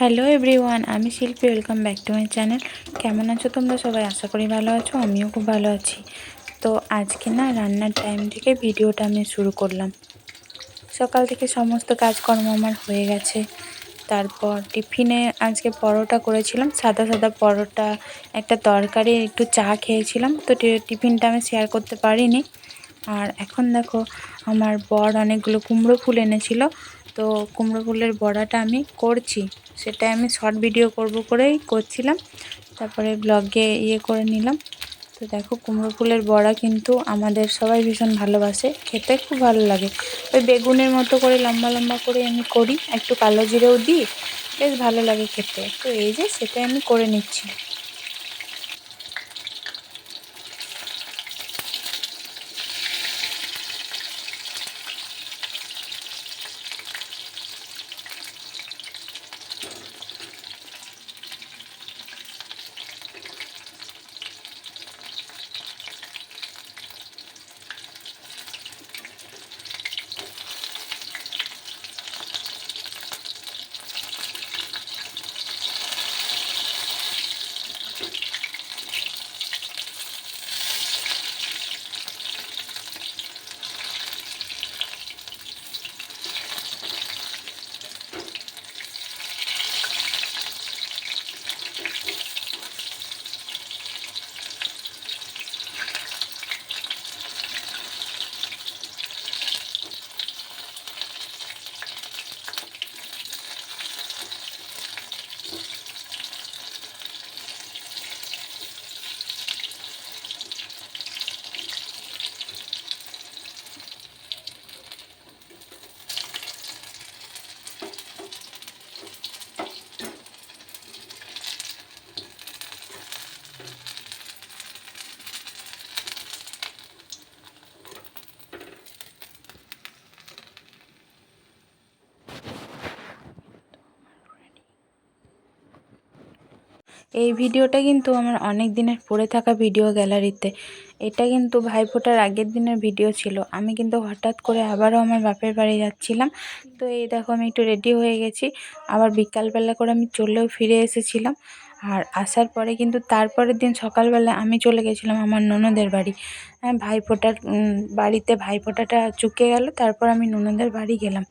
Hello everyone, আমি শিল্পী। Welcome back to my channel. কেমন আছো তোমরা সবাই? আশা করি ভালো আছো, আমিও খুব ভালো আছি। তো আজকে না রান্নার টাইম থেকে ভিডিওটা আমি শুরু করলাম। সকাল থেকে সমস্ত কাজকর্ম আমার হয়ে গেছে। তারপর টিফিনে আজকে পরোটা করেছিলাম, সাদা সাদা পরোটা, একটা তরকারি, একটু চা খেয়েছিলাম। তো টিফিনটা আমি শেয়ার করতে পারিনি। আর এখন দেখো আমার বর অনেকগুলো কুমড়ো ফুল এনেছিল, তো কুমড়ো ফুলের বড়াটা আমি করছি। সেটাই আমি শর্ট ভিডিও করব করেই করছিলাম, তারপরে ব্লগে করে নিলাম। তো দেখো কুমড়ো ফুলের বড়া কিন্তু আমাদের সবাই ভীষণ ভালোবাসে, খেতে খুব ভালো লাগে। ওই বেগুনের মতো করে লম্বা লম্বা করে আমি করি, একটু কালো জিরেও দিই, বেশ ভালো লাগে খেতে। তো এই যে সেটাই আমি করে নিচ্ছি। এই ভিডিওটা কিন্তু আমার অনেক দিনের পড়ে থাকা ভিডিও গ্যালারিতে। এটা কিন্তু ভাইফোঁটার আগের দিনের ভিডিও ছিল। আমি কিন্তু হঠাৎ করে আবারও আমার বাপের বাড়ি যাচ্ছিলাম। তো এই দেখো আমি একটু রেডি হয়ে গেছি, আবার বিকালবেলা করে আমি চলেও ফিরে এসেছিলাম। আর আসার পরে কিন্তু তারপরের দিন সকালবেলা আমি চলে গেছিলাম আমার ননদের বাড়ি। ভাইফোঁটার বাড়িতে ভাইফোঁটাটা চুকে গেল, তারপর আমি ননদের বাড়ি গেলাম।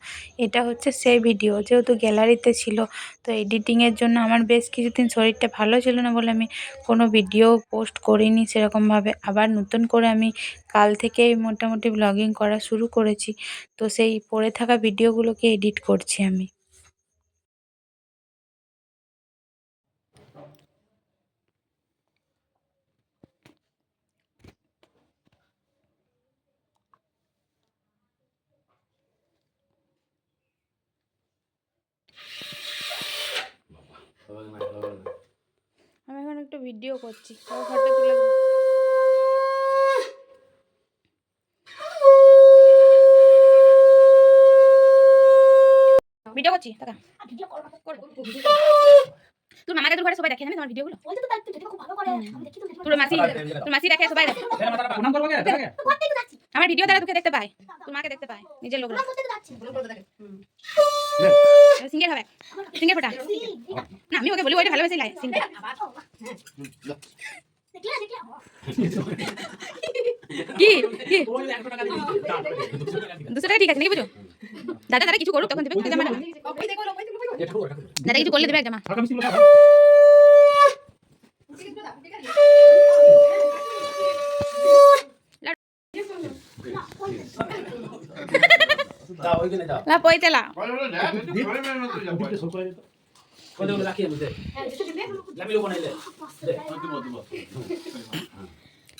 এটা হচ্ছে সেই ভিডিও, যেহেতু গ্যালারিতে ছিল। তো এডিটিংয়ের জন্য আমার বেশ কিছুদিন শরীরটা ভালো ছিল না বলে আমি কোনো ভিডিও পোস্ট করিনি সেরকমভাবে। আবার নতুন করে আমি কাল থেকেই মোটামুটি ব্লগিং করা শুরু করেছি। তো সেই পড়ে থাকা ভিডিওগুলোকে এডিট করছি আমি। আমি এখন একটু ভিডিও করছি, ফটো তুলে ভিডিও করছি। দাদা তোর মামা দাদুর ঘরে সবাই দেখে, জানিস তোমার ভিডিওগুলো? তোর মাসি দেখে, সবাই দেখে। আমার ভিডিও দ্বারা তোকে দেখতে পায়, তোর মাকে দেখতে পায়, নিজের লোকরা। সিঙ্গেল হবে, সিঙ্গেল ফোটা না, আমি ওকে বলি ওইটা ভালোবেসে লাই সিঙ্গেল। কি কি 200 টাকা ঠিক আছে নাকি? বুঝো দাদা, দাদা কিছু করুক তখন দেবে, জামা না দাদা কিছু করলে দেবে জামা। লা পয়তেলা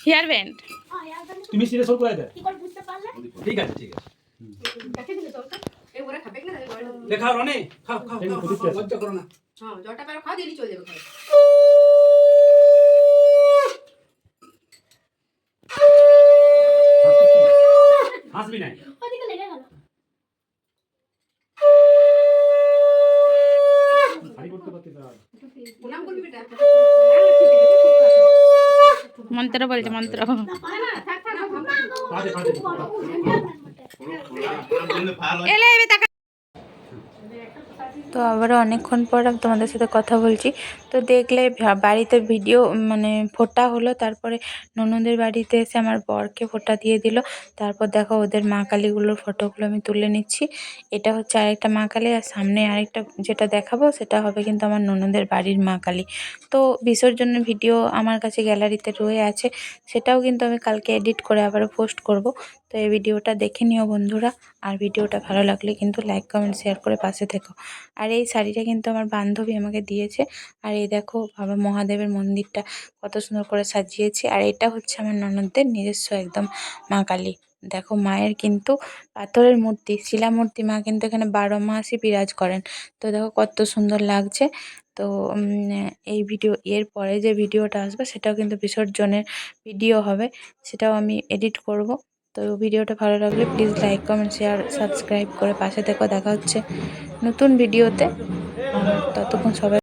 হেয়ার ব্যান্ড তুমি সিরে সর করে দে। ঠিক আছে ঠিক আছে। দেখাও রনে, খাও খাও খাও, লজ্জা করো না। হ্যাঁ জটা পারো খাও, দিলি চলে যাবে ঘরে। হাসবি না, ওদিকে লেগে গেল। শাড়ি করতে পারতে দাও। প্রণাম করবি বেটা। মন্ত্র বলছে, মন্ত্র। এলে এবে টাকা তো আবারও অনেকক্ষণ পর আমি তোমাদের সাথে কথা বলছি। তো দেখলে বাড়িতে ভিডিও মানে ফোঁটা হলো, তারপরে ননদের বাড়িতে এসে আমার বরকে ফোঁটা দিয়ে দিল। তারপর দেখো ওদের মা কালীগুলোর ফটোগুলো আমি তুলে নিচ্ছি। এটা হচ্ছে আরেকটা মা কালী, আর সামনে আরেকটা যেটা দেখাবো সেটা হবে কিন্তু আমার ননদের বাড়ির মা কালী। তো বিসর্জনের ভিডিও আমার কাছে গ্যালারিতে রয়ে আছে, সেটাও কিন্তু আমি কালকে এডিট করে আবারও পোস্ট করব। তো এই ভিডিওটা দেখে নিও বন্ধুরা, আর ভিডিওটা ভালো লাগলে কিন্তু লাইক কমেন্ট শেয়ার করে পাশে থেকো। আর এই শাড়িটা কিন্তু আমার বান্ধবী আমাকে দিয়েছে। আর এই দেখো বাবা মহাদেবের মন্দিরটা কত সুন্দর করে সাজিয়েছি। আর এটা হচ্ছে আমার ননদদের নিজস্ব একদম মা কালী। দেখো মায়ের কিন্তু পাথরের মূর্তি, শিলা মূর্তি, মা কিন্তু এখানে 12 মাসই বিরাজ করেন। তো দেখো কত সুন্দর লাগছে। তো এই ভিডিও এর পরে যে ভিডিওটা আসবে সেটাও কিন্তু বিসর্জনের ভিডিও হবে, সেটাও আমি এডিট করব। তো ভিডিওটা ভালো লাগলে please like comment share subscribe করে পাশে থেকো। দেখা হচ্ছে নতুন ভিডিওতে। ততক্ষণ সবাই